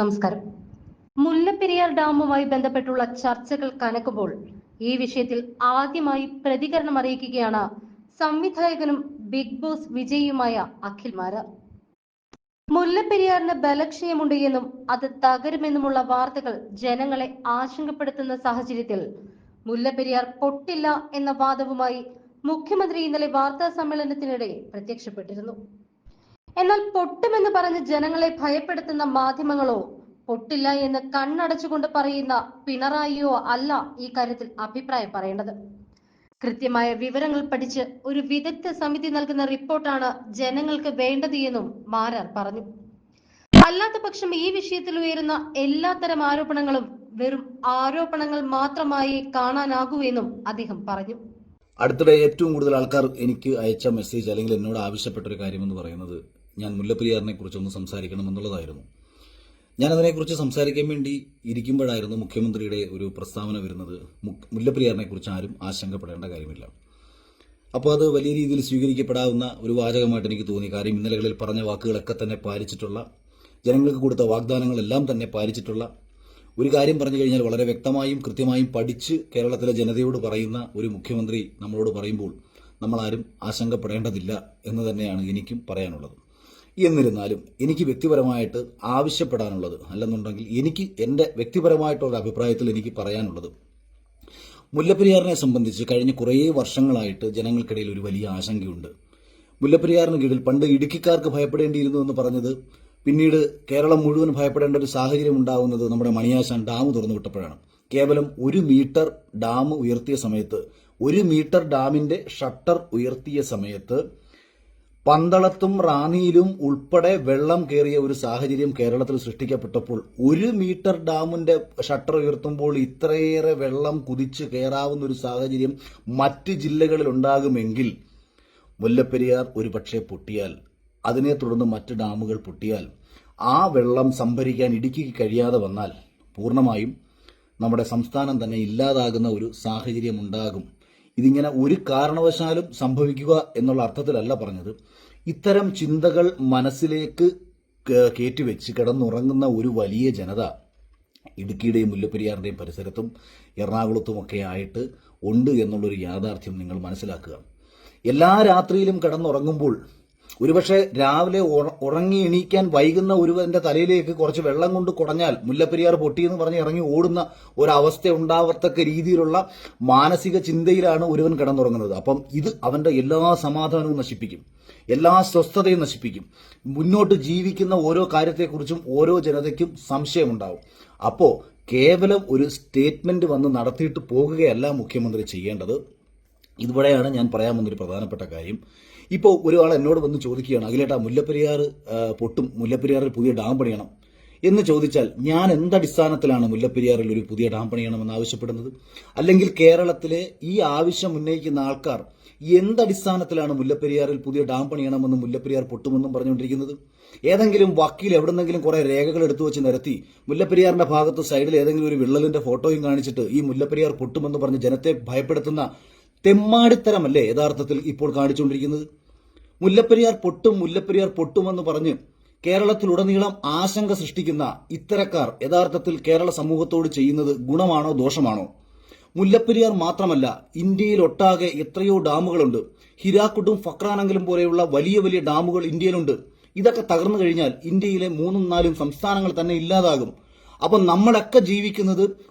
നമസ്കാരം. മുല്ലപ്പെരിയാർ ഡാമുമായി ബന്ധപ്പെട്ടുള്ള ചർച്ചകൾ കനക്കുമ്പോൾ ഈ വിഷയത്തിൽ ആദ്യമായി പ്രതികരണം അറിയിക്കുകയാണ് സംവിധായകനും ബിഗ് ബോസ് വിജയിയുമായ അഖിൽ മാരാർ. മുല്ലപ്പെരിയാറിന് ബലക്ഷയമുണ്ട് എന്നും അത് തകരുമെന്നുമുള്ള വാർത്തകൾ ജനങ്ങളെ ആശങ്കപ്പെടുത്തുന്ന സാഹചര്യത്തിൽ മുല്ലപ്പെരിയാർ പൊട്ടില്ല എന്ന വാദവുമായി മുഖ്യമന്ത്രി ഇന്നലെ വാർത്താ സമ്മേളനത്തിനിടെ പ്രത്യക്ഷപ്പെട്ടിരുന്നു. എന്നാൽ പൊട്ടുമെന്ന് പറഞ്ഞ് ജനങ്ങളെ ഭയപ്പെടുത്തുന്ന മാധ്യമങ്ങളോ പൊട്ടില്ല എന്ന് കണ്ണടച്ചുകൊണ്ട് പറയുന്ന പിണറായിയോ അല്ല ഈ കാര്യത്തിൽ അഭിപ്രായം പറയേണ്ടത്. കൃത്യമായ വിവരങ്ങൾ പഠിച്ച് ഒരു വിദഗ്ധ സമിതി നൽകുന്ന റിപ്പോർട്ടാണ് ജനങ്ങൾക്ക് വേണ്ടത് എന്നും മാരാർ പറഞ്ഞു. അല്ലാത്ത പക്ഷം ഈ വിഷയത്തിൽ ഉയരുന്ന എല്ലാത്തരം ആരോപണങ്ങളും വെറും ആരോപണങ്ങൾ മാത്രമായി കാണാനാകൂ എന്നും അദ്ദേഹം പറഞ്ഞു. അടുത്തിടെ ഏറ്റവും കൂടുതൽ ആൾക്കാർ എനിക്ക് അയച്ച മെസ്സേജ് അല്ലെങ്കിൽ എന്നോട് ആവശ്യപ്പെട്ട ഒരു കാര്യമെന്ന് പറയുന്നത് ഞാൻ മുല്ലപ്പെരിയാറിനെ കുറിച്ചൊന്ന് സംസാരിക്കണം എന്നുള്ളതായിരുന്നു. ഞാനതിനെക്കുറിച്ച് സംസാരിക്കാൻ വേണ്ടി ഇരിക്കുമ്പോഴായിരുന്നു മുഖ്യമന്ത്രിയുടെ ഒരു പ്രസ്താവന വരുന്നത്. മുല്ലപ്പെരിയാറിനെ കുറിച്ച് ആരും ആശങ്കപ്പെടേണ്ട കാര്യമില്ല. അപ്പോൾ അത് വലിയ രീതിയിൽ സ്വീകരിക്കപ്പെടാവുന്ന ഒരു വാചകമായിട്ട് എനിക്ക് തോന്നി. കാര്യം ഇന്നലകളിൽ പറഞ്ഞ വാക്കുകളൊക്കെ തന്നെ പാലിച്ചിട്ടുള്ള, ജനങ്ങൾക്ക് കൊടുത്ത വാഗ്ദാനങ്ങളെല്ലാം തന്നെ പാലിച്ചിട്ടുള്ള ഒരു കാര്യം പറഞ്ഞു കഴിഞ്ഞാൽ വളരെ വ്യക്തമായും കൃത്യമായും പഠിച്ച് കേരളത്തിലെ ജനതയോട് പറയുന്ന ഒരു മുഖ്യമന്ത്രി നമ്മളോട് പറയുമ്പോൾ നമ്മളാരും ആശങ്കപ്പെടേണ്ടതില്ല എന്ന് തന്നെയാണ് എനിക്കും പറയാനുള്ളത്. എന്നിരുന്നാലും എനിക്ക് വ്യക്തിപരമായിട്ട് ആവശ്യപ്പെടാനുള്ളത്, അല്ലെന്നുണ്ടെങ്കിൽ എനിക്ക് എൻ്റെ വ്യക്തിപരമായിട്ടുള്ള അഭിപ്രായത്തിൽ എനിക്ക് പറയാനുള്ളത്, മുല്ലപ്പെരിയാറിനെ സംബന്ധിച്ച് കഴിഞ്ഞ കുറേ വർഷങ്ങളായിട്ട് ജനങ്ങൾക്കിടയിൽ ഒരു വലിയ ആശങ്കയുണ്ട്. മുല്ലപ്പെരിയാറിന് കീഴിൽ പണ്ട് ഇടുക്കിക്കാർക്ക് ഭയപ്പെടേണ്ടിയിരുന്നു എന്ന് പറഞ്ഞത് പിന്നീട് കേരളം മുഴുവൻ ഭയപ്പെടേണ്ട ഒരു സാഹചര്യം ഉണ്ടാകുന്നത് നമ്മുടെ മണിയാശാൻ ഡാം തുറന്നു വിട്ടപ്പോഴാണ്. കേവലം 1 മീറ്റർ ഡാം ഉയർത്തിയ സമയത്ത്, 1 മീറ്റർ ഡാമിന്റെ ഷട്ടർ ഉയർത്തിയ സമയത്ത് പന്തളത്തും റാന്നിയിലും ഉൾപ്പെടെ വെള്ളം കയറിയ ഒരു സാഹചര്യം കേരളത്തിൽ സൃഷ്ടിക്കപ്പെട്ടപ്പോൾ 1 മീറ്റർ ഡാമിന്റെ ഷട്ടർ ഉയർത്തുമ്പോൾ ഇത്രയേറെ വെള്ളം കുതിച്ച് കയറാവുന്ന ഒരു സാഹചര്യം മറ്റ് ജില്ലകളിൽ ഉണ്ടാകുമെങ്കിൽ മുല്ലപ്പെരിയാർ ഒരു പക്ഷേ പൊട്ടിയാൽ, അതിനെ തുടർന്ന് മറ്റ് ഡാമുകൾ പൊട്ടിയാൽ, ആ വെള്ളം സംഭരിക്കാൻ ഇടുക്കിക്ക് കഴിയാതെ വന്നാൽ പൂർണ്ണമായും നമ്മുടെ സംസ്ഥാനം തന്നെ ഇല്ലാതാകുന്ന ഒരു സാഹചര്യം ഉണ്ടാകും. ഇതിങ്ങനെ ഒരു കാരണവശാലും സംഭവിക്കുക എന്നുള്ള അർത്ഥത്തിലല്ല പറഞ്ഞത്. ഇത്തരം ചിന്തകൾ മനസ്സിലേക്ക് കയറ്റിവെച്ച് കിടന്നുറങ്ങുന്ന ഒരു വലിയ ജനത ഇടുക്കിയുടെയും മുല്ലപ്പെരിയാറിന്റെയും പരിസരത്തും എറണാകുളത്തുമൊക്കെ ആയിട്ട് ഉണ്ട് എന്നുള്ളൊരു യാഥാർത്ഥ്യം നിങ്ങൾ മനസ്സിലാക്കുക. എല്ലാ രാത്രിയിലും കിടന്നുറങ്ങുമ്പോൾ ഒരുപക്ഷെ രാവിലെ ഉറങ്ങി എണീക്കാൻ വൈകുന്ന ഒരുവന്റെ തലയിലേക്ക് കുറച്ച് വെള്ളം കൊണ്ട് കുടഞ്ഞാൽ മുല്ലപ്പെരിയാർ പൊട്ടിയെന്ന് പറഞ്ഞ് ഇറങ്ങി ഓടുന്ന ഒരവസ്ഥ ഉണ്ടാവത്തക്ക രീതിയിലുള്ള മാനസിക ചിന്തയിലാണ് ഒരുവൻ കിടന്നുറങ്ങുന്നത്. അപ്പം ഇത് അവന്റെ എല്ലാ സമാധാനവും നശിപ്പിക്കും, എല്ലാ സ്വസ്ഥതയും നശിപ്പിക്കും. മുന്നോട്ട് ജീവിക്കുന്ന ഓരോ കാര്യത്തെക്കുറിച്ചും ഓരോ ജനതയ്ക്കും സംശയമുണ്ടാവും. അപ്പോൾ കേവലം ഒരു സ്റ്റേറ്റ്മെന്റ് വന്ന് നടത്തിയിട്ട് പോകുകയല്ല മുഖ്യമന്ത്രി ചെയ്യേണ്ടത്. ഇതുവരെയാണ് ഞാൻ പറയാൻ വന്നൊരു പ്രധാനപ്പെട്ട കാര്യം. ഇപ്പോൾ ഒരാൾ എന്നോട് വന്ന് ചോദിക്കുകയാണ്, അഖിലേട്ടാ മുല്ലപ്പെരിയാർ പൊട്ടും, മുല്ലപ്പെരിയാറിൽ പുതിയ ഡാം പണിയണം എന്ന് ചോദിച്ചാൽ ഞാൻ എന്തടിസ്ഥാനത്തിലാണ് മുല്ലപ്പെരിയാറിൽ ഒരു പുതിയ ഡാം പണിയണമെന്ന് ആവശ്യപ്പെടുന്നത്? അല്ലെങ്കിൽ കേരളത്തിലെ ഈ ആവശ്യം ഉന്നയിക്കുന്ന ആൾക്കാർ എന്തടിസ്ഥാനത്തിലാണ് മുല്ലപ്പെരിയാറിൽ പുതിയ ഡാം പണിയണമെന്നും മുല്ലപ്പെരിയാർ പൊട്ടുമെന്നും പറഞ്ഞുകൊണ്ടിരിക്കുന്നത്? ഏതെങ്കിലും വക്കീൽ എവിടെന്നെങ്കിലും കുറെ രേഖകൾ എടുത്തു വെച്ച് നിരത്തി മുല്ലപ്പെരിയാറിന്റെ ഭാഗത്ത് സൈഡിൽ ഏതെങ്കിലും ഒരു വിള്ളലിന്റെ ഫോട്ടോയും കാണിച്ചിട്ട് ഈ മുല്ലപ്പെരിയാർ പൊട്ടുമെന്ന് പറഞ്ഞ് ജനത്തെ ഭയപ്പെടുത്തുന്ന തെമ്മാടിത്തരമല്ലേ യഥാർത്ഥത്തിൽ ഇപ്പോൾ കാണിച്ചുകൊണ്ടിരിക്കുന്നത്? മുല്ലപ്പെരിയാർ പൊട്ടും, മുല്ലപ്പെരിയാർ പൊട്ടുമെന്ന് പറഞ്ഞ് കേരളത്തിലുടനീളം ആശങ്ക സൃഷ്ടിക്കുന്ന ഇത്തരക്കാർ യഥാർത്ഥത്തിൽ കേരള സമൂഹത്തോട് ചെയ്യുന്നത് ഗുണമാണോ ദോഷമാണോ? മുല്ലപ്പെരിയാർ മാത്രമല്ല, ഇന്ത്യയിലൊട്ടാകെ എത്രയോ ഡാമുകളുണ്ട്. ഹിരാക്കുഡും ഫക്രാനങ്കലും പോലെയുള്ള വലിയ വലിയ ഡാമുകൾ ഇന്ത്യയിലുണ്ട്. ഇതൊക്കെ തകർന്നു കഴിഞ്ഞാൽ ഇന്ത്യയിലെ 3-4 സംസ്ഥാനങ്ങൾ തന്നെ ഇല്ലാതാകും. അപ്പം നമ്മളൊക്കെ ജീവിക്കുന്നത്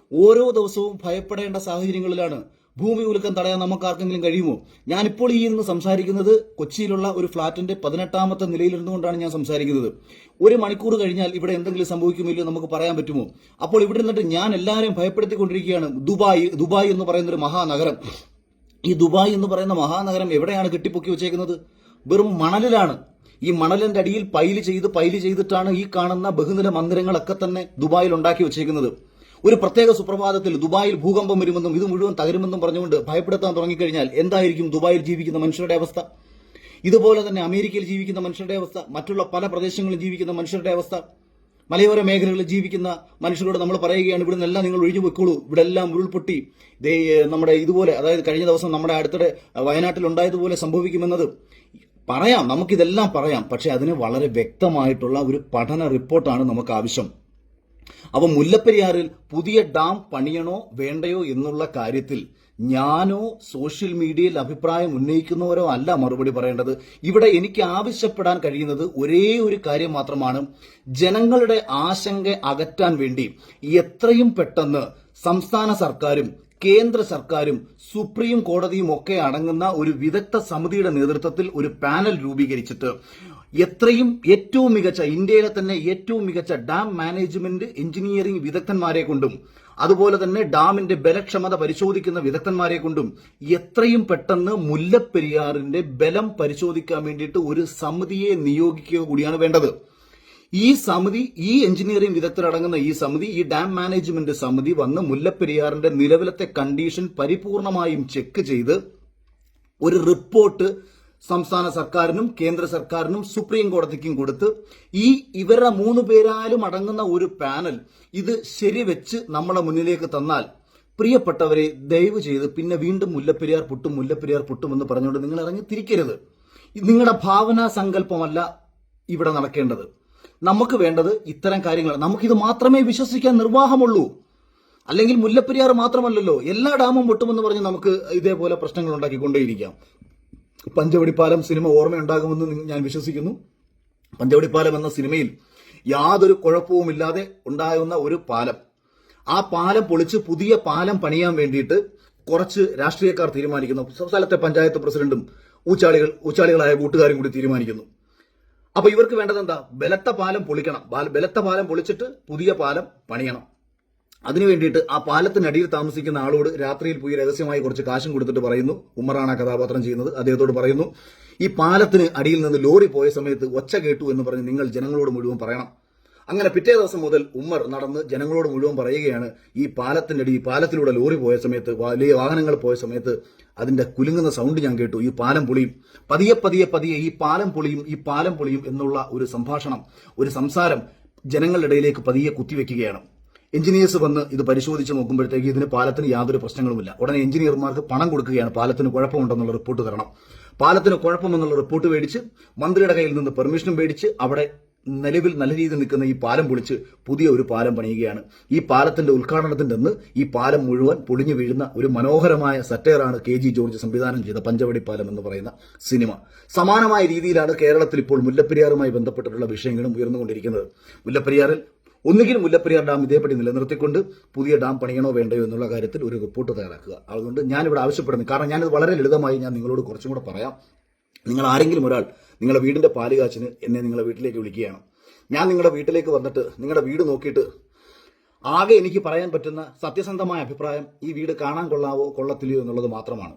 ഓരോ ദിവസവും ഭയപ്പെടേണ്ട സാഹചര്യങ്ങളിലാണ്. ഭൂമി ഉലുക്കം തടയാൻ നമുക്ക് ആർക്കെങ്കിലും കഴിയുമോ? ഞാനിപ്പോൾ ഈ ഇരുന്ന് സംസാരിക്കുന്നത് കൊച്ചിയിലുള്ള ഒരു ഫ്ളാറ്റിന്റെ 18ാമത്തെ നിലയിലിരുന്നുകൊണ്ടാണ് ഞാൻ സംസാരിക്കുന്നത്. 1 മണിക്കൂർ കഴിഞ്ഞാൽ ഇവിടെ എന്തെങ്കിലും സംഭവിക്കുമില്ലോ നമുക്ക് പറയാൻ പറ്റുമോ? അപ്പോൾ ഇവിടെ നിന്നിട്ട് ഞാൻ എല്ലാവരെയും ഭയപ്പെടുത്തിക്കൊണ്ടിരിക്കുകയാണ്. ദുബായ് എന്ന് പറയുന്ന ഒരു മഹാനഗരം. ഈ ദുബായ് എന്ന് പറയുന്ന മഹാനഗരം എവിടെയാണ് കെട്ടിപ്പൊക്കി വെച്ചേക്കുന്നത്? വെറും മണലിലാണ്. ഈ മണലിന്റെ അടിയിൽ പൈല് ചെയ്തിട്ടാണ് ഈ കാണുന്ന ബഹുനില മന്ദിരങ്ങളൊക്കെ തന്നെ ദുബായിൽ ഉണ്ടാക്കി വെച്ചേക്കുന്നത്. ഒരു പ്രത്യേക സുപ്രഭാതത്തിൽ ദുബായിൽ ഭൂകമ്പം വരുമെന്നും ഇത് മുഴുവൻ തകരുമെന്നും പറഞ്ഞുകൊണ്ട് ഭയപ്പെടുത്താൻ തുടങ്ങിക്കഴിഞ്ഞാൽ എന്തായിരിക്കും ദുബായിൽ ജീവിക്കുന്ന മനുഷ്യരുടെ അവസ്ഥ? ഇതുപോലെ തന്നെ അമേരിക്കയിൽ ജീവിക്കുന്ന മനുഷ്യരുടെ അവസ്ഥ, മറ്റുള്ള പല പ്രദേശങ്ങളിൽ ജീവിക്കുന്ന മനുഷ്യരുടെ അവസ്ഥ, മലയോര മേഖലകളിൽ ജീവിക്കുന്ന മനുഷ്യരോട് നമ്മൾ പറയുകയാണ്, ഇവിടെ നിന്നെല്ലാം നിങ്ങൾ ഒഴിഞ്ഞു വെക്കോളൂ, ഇവിടെ എല്ലാം ഉരുൾപൊട്ടി നമ്മുടെ ഇതുപോലെ, അതായത് കഴിഞ്ഞ ദിവസം നമ്മുടെ അടുത്തിടെ വയനാട്ടിൽ ഉണ്ടായതുപോലെ സംഭവിക്കുമെന്നത് പറയാം, നമുക്കിതെല്ലാം പറയാം. പക്ഷെ അതിന് വളരെ വ്യക്തമായിട്ടുള്ള ഒരു പഠന റിപ്പോർട്ടാണ് നമുക്ക് ആവശ്യം. അപ്പോൾ മുല്ലപ്പെരിയാറിൽ പുതിയ ഡാം പണിയണോ വേണ്ടയോ എന്നുള്ള കാര്യത്തിൽ ഞാനോ സോഷ്യൽ മീഡിയയിൽ അഭിപ്രായം ഉന്നയിക്കുന്നവരോ അല്ല മറുപടി പറയേണ്ടത്. ഇവിടെ എനിക്ക് ആവശ്യപ്പെടാൻ കഴിയുന്നത് ഒരേ ഒരു കാര്യം മാത്രമാണ്. ജനങ്ങളുടെ ആശങ്ക അകറ്റാൻ വേണ്ടി എത്രയും പെട്ടെന്ന് സംസ്ഥാന സർക്കാരും കേന്ദ്ര സർക്കാരും സുപ്രീം കോടതിയും ഒക്കെ അടങ്ങുന്ന ഒരു വിദഗ്ധ സമിതിയുടെ നേതൃത്വത്തിൽ ഒരു പാനൽ രൂപീകരിച്ചിട്ട് ഏറ്റവും മികച്ച ഇന്ത്യയിലെ തന്നെ ഏറ്റവും മികച്ച ഡാം മാനേജ്മെന്റ് എഞ്ചിനീയറിംഗ് വിദഗ്ധന്മാരെ കൊണ്ടും അതുപോലെ തന്നെ ഡാമിന്റെ ബലക്ഷമത പരിശോധിക്കുന്ന വിദഗ്ധന്മാരെ കൊണ്ടും എത്രയും പെട്ടെന്ന് മുല്ലപ്പെരിയാറിന്റെ ബലം പരിശോധിക്കാൻ വേണ്ടിയിട്ട് ഒരു സമിതിയെ നിയോഗിക്കുക കൂടിയാണ് വേണ്ടത്. ഈ സമിതി, ഈ എഞ്ചിനീയറിംഗ് വിദഗ്ധരടങ്ങുന്ന ഈ സമിതി, ഈ ഡാം മാനേജ്മെന്റ് സമിതി വന്ന് മുല്ലപ്പെരിയാറിന്റെ നിലവിലത്തെ കണ്ടീഷൻ പരിപൂർണമായും ചെക്ക് ചെയ്ത് ഒരു റിപ്പോർട്ട് സംസ്ഥാന സർക്കാരിനും കേന്ദ്ര സർക്കാരിനും സുപ്രീം കോടതിക്കും കൊടുത്ത് ഇവരുടെ 3 പേരാലും അടങ്ങുന്ന ഒരു പാനൽ ഇത് ശരിവെച്ച് നമ്മളെ മുന്നിലേക്ക് തന്നാൽ, പ്രിയപ്പെട്ടവരെ, ദയവ് ചെയ്ത് പിന്നെ വീണ്ടും മുല്ലപ്പെരിയാർ പൊട്ടും എന്ന് പറഞ്ഞുകൊണ്ട് നിങ്ങൾ ഇറങ്ങി തിരിക്കരുത്. നിങ്ങളുടെ ഭാവനാ സങ്കല്പമല്ല ഇവിടെ നടക്കേണ്ടത്. നമുക്ക് വേണ്ടത് ഇത്തരം കാര്യങ്ങൾ. നമുക്കിത് മാത്രമേ വിശ്വസിക്കാൻ നിർവാഹമുള്ളൂ. അല്ലെങ്കിൽ മുല്ലപ്പെരിയാർ മാത്രമല്ലല്ലോ, എല്ലാ ഡാമും പൊട്ടുമെന്ന് പറഞ്ഞ് നമുക്ക് ഇതേപോലെ പ്രശ്നങ്ങൾ ഉണ്ടാക്കിക്കൊണ്ടേയിരിക്കാം. പഞ്ചവടിപ്പാലം സിനിമ ഓർമ്മയുണ്ടാകുമെന്ന് ഞാൻ വിശ്വസിക്കുന്നു. പഞ്ചവടിപ്പാലം എന്ന സിനിമയിൽ യാതൊരു കുഴപ്പവുമില്ലാതെ ഉണ്ടാകുന്ന ഒരു പാലം, ആ പാലം പൊളിച്ച് പുതിയ പാലം പണിയാൻ വേണ്ടിയിട്ട് കുറച്ച് രാഷ്ട്രീയക്കാർ തീരുമാനിക്കുന്നു. സ്ഥലത്തെ പഞ്ചായത്ത് പ്രസിഡന്റും ഊച്ചാളികളായ കൂട്ടുകാരും കൂടി തീരുമാനിക്കുന്നു. അപ്പൊ ഇവർക്ക് വേണ്ടത് എന്താ? ബലത്ത പാലം പൊളിക്കണം, ബലത്ത പാലം പൊളിച്ചിട്ട് പുതിയ പാലം പണിയണം. അതിനു വേണ്ടിയിട്ട് ആ പാലത്തിനടിയിൽ താമസിക്കുന്ന ആളോട് രാത്രിയിൽ പോയി രഹസ്യമായി കുറച്ച് കാശും കൊടുത്തിട്ട് പറയുന്നു, ഉമ്മറാണ് ആ കഥാപാത്രം ചെയ്യുന്നത്, അദ്ദേഹത്തോട് പറയുന്നു, ഈ പാലത്തിന് അടിയിൽ നിന്ന് ലോറി പോയ സമയത്ത് ഒച്ച കേട്ടു എന്ന് പറഞ്ഞ് നിങ്ങൾ ജനങ്ങളോട് മുഴുവൻ പറയണം. അങ്ങനെ പിറ്റേ ദിവസം മുതൽ ഉമ്മർ നടന്ന് ജനങ്ങളോട് മുഴുവൻ പറയുകയാണ്, ഈ പാലത്തിലൂടെ ലോറി പോയ സമയത്ത്, വലിയ വാഹനങ്ങൾ പോയ സമയത്ത് അതിന്റെ കുലുങ്ങുന്ന സൗണ്ട് ഞാൻ കേട്ടു, ഈ പാലം പൊളിയും, പതിയെ ഈ പാലം പൊളിയും എന്നുള്ള ഒരു സംഭാഷണം, ഒരു സംസാരം ജനങ്ങളുടെ ഇടയിലേക്ക് പതിയെ കുത്തിവെക്കുകയാണ്. എഞ്ചിനീയേഴ്സ് വന്ന് ഇത് പരിശോധിച്ച് നോക്കുമ്പോഴത്തേക്ക് ഇതിന് പാലത്തിന് യാതൊരു പ്രശ്നങ്ങളുമില്ല. ഉടനെ എഞ്ചിനീയർമാർക്ക് പണം കൊടുക്കുകയാണ്, പാലത്തിന് കുഴപ്പമുണ്ടെന്നുള്ള റിപ്പോർട്ട് തരണം. പാലത്തിന് കുഴപ്പമെന്നുള്ള റിപ്പോർട്ട് മേടിച്ച് മന്ത്രിയുടെ കയ്യിൽ നിന്ന് പെർമിഷനും മേടിച്ച് അവിടെ നിലവിൽ നല്ല രീതിയിൽ നിൽക്കുന്ന ഈ പാലം പൊളിച്ച് പുതിയ ഒരു പാലം പണിയുകയാണ്. ഈ പാലത്തിന്റെ ഉദ്ഘാടനത്തിന്റെ അന്ന് ഈ പാലം മുഴുവൻ പൊളിഞ്ഞു വീഴുന്ന ഒരു മനോഹരമായ സറ്റയറാണ് KG ജോർജ് സംവിധാനം ചെയ്ത പഞ്ചവടിപ്പാലം എന്ന് പറയുന്ന സിനിമ. സമാനമായ രീതിയിലാണ് കേരളത്തിൽ ഇപ്പോൾ മുല്ലപ്പെരിയാറുമായി ബന്ധപ്പെട്ടിട്ടുള്ള വിഷയങ്ങളും ഉയർന്നുകൊണ്ടിരിക്കുന്നത്. ഒന്നുകിൽ മുല്ലപ്പെരിയാർ ഡാം ഇതേപടി നിലനിർത്തിക്കൊണ്ട് പുതിയ ഡാം പണിയണോ വേണ്ടയോ എന്നുള്ള കാര്യത്തിൽ ഒരു റിപ്പോർട്ട് തയ്യാറാക്കുക. അതുകൊണ്ട് ഞാനിവിടെ ആവശ്യപ്പെടുന്നത്, കാരണം ഞാനിത് വളരെ ലളിതമായി ഞാൻ നിങ്ങളോട് കുറച്ചും കൂടെ പറയാം. നിങ്ങൾ ആരെങ്കിലും ഒരാൾ നിങ്ങളുടെ വീടിന്റെ പാല് കാച്ചിന് എന്നെ നിങ്ങളുടെ വീട്ടിലേക്ക് വിളിക്കുകയാണ്. ഞാൻ നിങ്ങളുടെ വീട്ടിലേക്ക് വന്നിട്ട് നിങ്ങളുടെ വീട് നോക്കിയിട്ട് ആകെ എനിക്ക് പറയാൻ പറ്റുന്ന സത്യസന്ധമായ അഭിപ്രായം ഈ വീട് കാണാൻ കൊള്ളാവോ കൊള്ളത്തില്ലയോ എന്നുള്ളത് മാത്രമാണ്.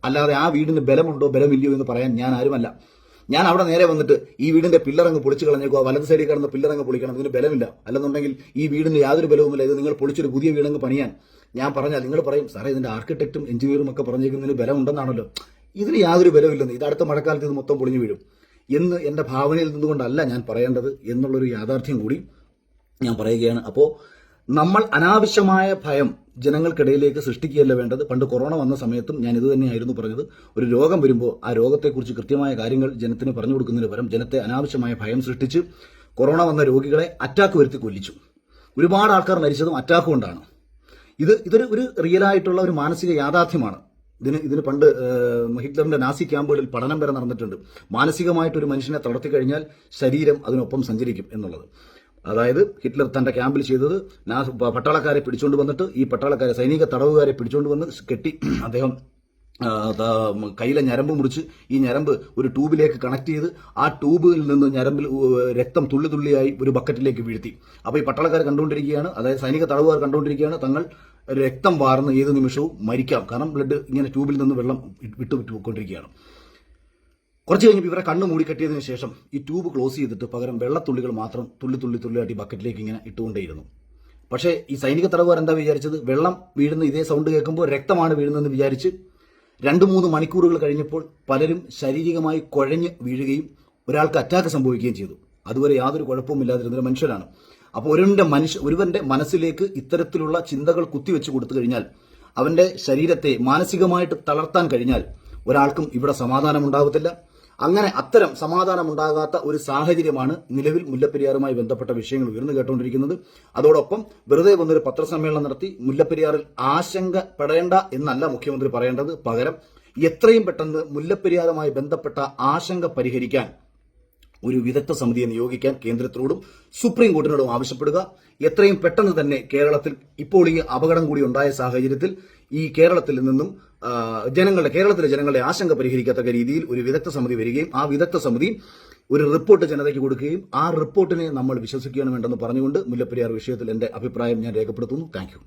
അല്ലാതെ ആ വീടിന് ബലമുണ്ടോ ബലമില്ലയോ എന്ന് പറയാൻ ഞാൻ ആരുമല്ല. ഞാൻ അവിടെ നേരെ വന്നിട്ട് ഈ വീടിന്റെ പില്ലറങ്ങ് പൊളിച്ചു കളഞ്ഞേക്കോ, വലത് സൈഡിൽ കിടന്ന പില്ലറങ്ങ് പൊളിക്കണം, ഇതിന് ബലമില്ല, അല്ലെന്നുണ്ടെങ്കിൽ ഈ വീടിന് യാതൊരു ബലവുമില്ല, ഇത് നിങ്ങൾ പൊളിച്ചൊരു പുതിയ വീടങ്ങ് പണിയാൻ ഞാൻ പറഞ്ഞാൽ നിങ്ങൾ പറയും, സാറേ ഇതിന്റെ ആർക്കിടെക്റ്റും എഞ്ചിനീയറും ഒക്കെ പറഞ്ഞേക്കുന്നതിന് ബലം ഉണ്ടെന്നാണല്ലോ, ഇതിന് യാതൊരു ബലമില്ലെന്ന്, ഇത് അടുത്ത മഴക്കാലത്ത് ഇത് മൊത്തം പൊളിഞ്ഞു വീഴും എന്ന് എന്റെ ഭാവനയിൽ നിന്നുകൊണ്ടല്ല ഞാൻ പറയേണ്ടത് എന്നുള്ളൊരു യാഥാർത്ഥ്യം കൂടി ഞാൻ പറയുകയാണ്. അപ്പോൾ നമ്മൾ അനാവശ്യമായ ഭയം ജനങ്ങൾക്കിടയിലേക്ക് സൃഷ്ടിക്കുകയല്ല വേണ്ടത്. പണ്ട് കൊറോണ വന്ന സമയത്തും ഞാൻ ഇത് തന്നെയായിരുന്നു പറഞ്ഞത്. ഒരു രോഗം വരുമ്പോൾ ആ രോഗത്തെക്കുറിച്ച് കൃത്യമായ കാര്യങ്ങൾ ജനത്തിന് പറഞ്ഞു കൊടുക്കുന്നതിന് പകരം ജനത്തെ അനാവശ്യമായ ഭയം സൃഷ്ടിച്ച് കൊറോണ വന്ന രോഗികളെ അറ്റാക്ക് വരുത്തി കൊല്ലിച്ചു. ഒരുപാട് ആൾക്കാർ മരിച്ചതും അറ്റാക്ക് കൊണ്ടാണ്. ഇതൊരു റിയലായിട്ടുള്ള ഒരു മാനസിക യാഥാർത്ഥ്യമാണ്. ഇതിന് പണ്ട് ഹിറ്റ്ലറിന്റെ നാസി ക്യാമ്പുകളിൽ പഠനം വരെ നടന്നിട്ടുണ്ട്. മാനസികമായിട്ടൊരു മനുഷ്യനെ തളർത്തി കഴിഞ്ഞാൽ ശരീരം അതിനൊപ്പം സഞ്ചരിക്കും എന്നുള്ളത്. അതായത് ഹിറ്റ്ലർ തന്റെ ക്യാമ്പിൽ ചെയ്തത് പട്ടാളക്കാരെ പിടിച്ചുകൊണ്ട് വന്നിട്ട് ഈ സൈനിക തടവുകാരെ പിടിച്ചുകൊണ്ട് വന്ന് കെട്ടി അദ്ദേഹം കയ്യിലെ ഞരമ്പ് മുറിച്ച് ഈ ഞരമ്പ് ഒരു ട്യൂബിലേക്ക് കണക്ട് ചെയ്ത് ആ ട്യൂബിൽ നിന്ന് ഞരമ്പിൽ രക്തം തുള്ളി തുള്ളിയായി ഒരു ബക്കറ്റിലേക്ക് വീഴ്ത്തി. അപ്പോൾ ഈ പട്ടാളക്കാർ കണ്ടുകൊണ്ടിരിക്കുകയാണ്, അതായത് സൈനിക തടവുകാർ കണ്ടുകൊണ്ടിരിക്കുകയാണ്, തങ്ങൾ രക്തം വാർന്ന് ഏത് നിമിഷവും മരിക്കാം, കാരണം ബ്ലഡ് ഇങ്ങനെ ട്യൂബിൽ നിന്ന് വെള്ളം വിട്ടുകൊണ്ടിരിക്കുകയാണ്. കുറച്ച് കഴിഞ്ഞപ്പോൾ ഇവരെ കണ്ണ് മൂടിക്കെട്ടിയതിനു ശേഷം ഈ ട്യൂബ് ക്ലോസ് ചെയ്തിട്ട് പകരം വെള്ളത്തുള്ളികൾ മാത്രം തുള്ളിയായിട്ട് ഈ ബക്കറ്റിലേക്ക് ഇങ്ങനെ ഇട്ടുകൊണ്ടേയിരുന്നു. പക്ഷേ ഈ സൈനിക തടവുകാർ എന്താ വിചാരിച്ചത്? വെള്ളം വീഴുന്ന ഇതേ സൗണ്ട് കേൾക്കുമ്പോൾ രക്തമാണ് വീഴുന്നതെന്ന് വിചാരിച്ച് 2-3 മണിക്കൂറുകൾ കഴിഞ്ഞപ്പോൾ പലരും ശാരീരികമായി കുഴഞ്ഞ് വീഴുകയും ഒരാൾക്ക് അറ്റാക്ക് സംഭവിക്കുകയും ചെയ്തു. അതുവരെ യാതൊരു കുഴപ്പവുമില്ലാതിരുന്ന മനുഷ്യരാണ്. അപ്പോൾ ഒരുവന്റെ മനസ്സിലേക്ക് ഇത്തരത്തിലുള്ള ചിന്തകൾ കുത്തിവെച്ച് കൊടുത്തു കഴിഞ്ഞാൽ, അവന്റെ ശരീരത്തെ മാനസികമായിട്ട് തളർത്താൻ കഴിഞ്ഞാൽ ഒരാൾക്കും ഇവിടെ സമാധാനം ഉണ്ടാകത്തില്ല. അങ്ങനെ അത്തരം സമാധാനമുണ്ടാകാത്ത ഒരു സാഹചര്യമാണ് നിലവിൽ മുല്ലപ്പെരിയാറുമായി ബന്ധപ്പെട്ട വിഷയങ്ങൾ ഉയർന്നു കേട്ടുകൊണ്ടിരിക്കുന്നത്. അതോടൊപ്പം വെറുതെ വന്നൊരു പത്രസമ്മേളനം നടത്തി മുല്ലപ്പെരിയാറിൽ ആശങ്കപ്പെടേണ്ട എന്നല്ല മുഖ്യമന്ത്രി പറയേണ്ടത്. പകരം എത്രയും പെട്ടെന്ന് മുല്ലപ്പെരിയാറുമായി ബന്ധപ്പെട്ട ആശങ്ക പരിഹരിക്കാൻ ഒരു വിദഗ്ധ സമിതിയെ നിയോഗിക്കാൻ കേന്ദ്രത്തിനോടും സുപ്രീം കോടതിയോടും ആവശ്യപ്പെടുക. എത്രയും പെട്ടെന്ന് തന്നെ കേരളത്തിൽ ഇപ്പോൾ ഈ അപകടം കൂടി ഉണ്ടായ സാഹചര്യത്തിൽ ഈ കേരളത്തിൽ നിന്നും കേരളത്തിലെ ജനങ്ങളുടെ ആശങ്ക പരിഹരിക്കത്തക്ക രീതിയിൽ ഒരു വിദഗ്ധ സമിതി വരികയും ആ വിദഗ്ധ സമിതി ഒരു റിപ്പോർട്ട് ജനതയ്ക്ക് കൊടുക്കുകയും ആ റിപ്പോർട്ടിനെ നമ്മൾ വിശ്വസിക്കുകയാണ് വേണ്ടെന്ന് പറഞ്ഞുകൊണ്ട് മുല്ലപ്പെരിയാർ വിഷയത്തിൽ എന്റെ അഭിപ്രായം ഞാൻ രേഖപ്പെടുത്തുന്നു. Thank you.